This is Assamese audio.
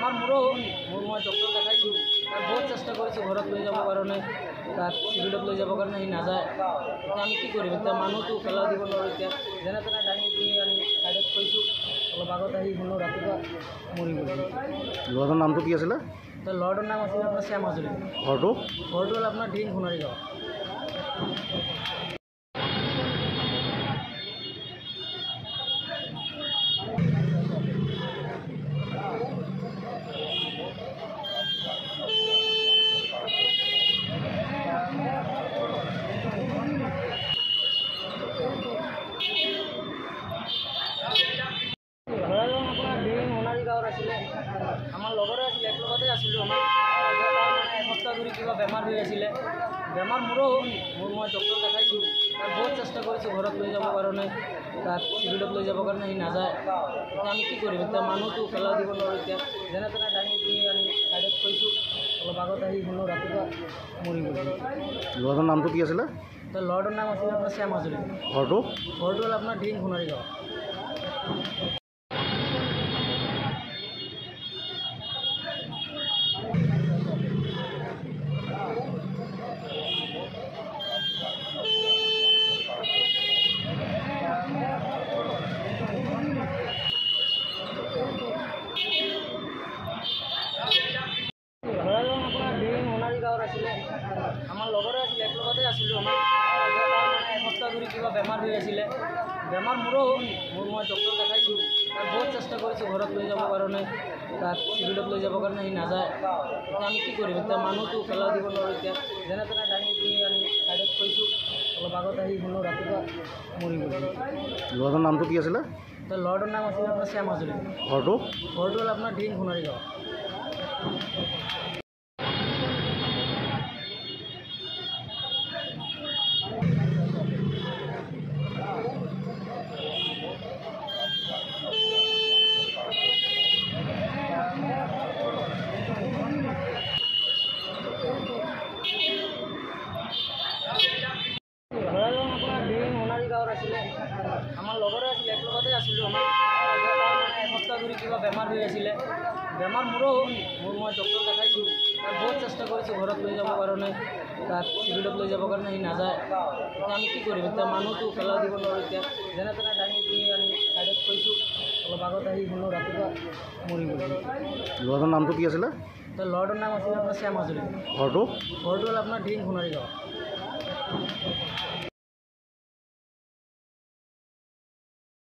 বেমাৰ মোৰো মই ডক্টৰ দেখাইছোঁ বহুত চেষ্টা কৰিছোঁ ঘৰত লৈ যাব কাৰণে তাক চিভিলত লৈ যাবৰ কাৰণে সি নাযায় এতিয়া আমি কি কৰিম এতিয়া মানুহটো পেলাই দিব নোৱাৰোঁ এতিয়া যেনে তেনে দাঙি দি আনি ছাইডত থৈছোঁ অলপ আগত আহি শুনো ৰাতিপুৱা মৰি গ'ল ল'ৰাটোৰ নামটো কি আছিলে ল'ৰাটোৰ নাম আছিলে আপোনাৰ শ্যাম হাজৰিকা ঘৰটো হ'ল আপোনাৰ ঢিং সোণাৰী গাঁও আমাৰ লগৰে আছিলে এক লগতে আছিলোঁ আমাৰ এসপ্তাহ ধৰি কিবা বেমাৰ হৈ আছিলে বেমাৰ মোৰো মই ডক্টৰ দেখাইছোঁ বহুত চেষ্টা কৰিছোঁ ঘৰত লৈ যাবৰ কাৰণে তাক চিভিলত লৈ যাবৰ কাৰণে সি নাযায় এতিয়া আমি কি কৰিম এতিয়া মানুহটো পেলাই দিব নোৱাৰোঁ এতিয়া যেনে তেনে দাঙি দি আনি ছাইডত থৈছোঁ অলপ আগত আহি শুনো ৰাতিপুৱা মৰি গ'ল ল'ৰাটোৰ নামটো কি আছিলে ল'ৰাটোৰ নাম আছিলে আপোনাৰ শ্যাম হাজৰিকা ঘৰটো হ'ল আপোনাৰ ঢিং সোণাৰী গাঁও আছিলে আমাৰ লগৰে আছিলে এক লগতে আছিলোঁ আমাৰ এসপ্তাহ ধৰি কিবা বেমাৰ হৈ আছিলে বেমাৰ মোৰো মই ডক্টৰ দেখাইছোঁ বহুত চেষ্টা কৰিছোঁ ঘৰত লৈ যাবৰ কাৰণে তাক চিভিলত লৈ যাবৰ কাৰণে সি নাযায় এতিয়া আমি কি কৰিম এতিয়া মানুহটো পেলাই দিব নোৱাৰোঁ এতিয়া যেনে তেনে দাঙি দি আনি ছাইডত থৈছোঁ অলপ আগত আহি শুনো ৰাতিপুৱা মৰি গ'ল ল'ৰাটোৰ নামটো কি আছিলে ল'ৰাটোৰ নাম আছিলে আপোনাৰ শ্যাম হাজৰিকা ঘৰটো হ'ল আপোনাৰ ঢিং সোণাৰী গাঁও আছিলে আমাৰ লগৰে আছিলে এক লগতে আছিলোঁ আমাৰ এসপ্তাহ ধৰি কিবা বেমাৰ হৈ আছিলে বেমাৰ মোৰো মই ডক্টৰ দেখাইছোঁ বহুত চেষ্টা কৰিছোঁ ঘৰত লৈ যাবৰ কাৰণে তাক চিভিলত লৈ যাবৰ কাৰণে সি নাযায় এতিয়া আমি কি কৰিম এতিয়া মানুহটো পেলাই দিব নোৱাৰোঁ এতিয়া যেনে তেনে দাঙি দি আনি ছাইডত থৈছোঁ অলপ আগত আহি শুনো ৰাতিপুৱা মৰি গ'ল ল'ৰাটোৰ নামটো কি আছিলে ল'ৰাটোৰ নাম আছিলে আপোনাৰ শ্যাম হাজৰিকা ঘৰটো হ'ল আপোনাৰ ঢিং সোণাৰী গাঁও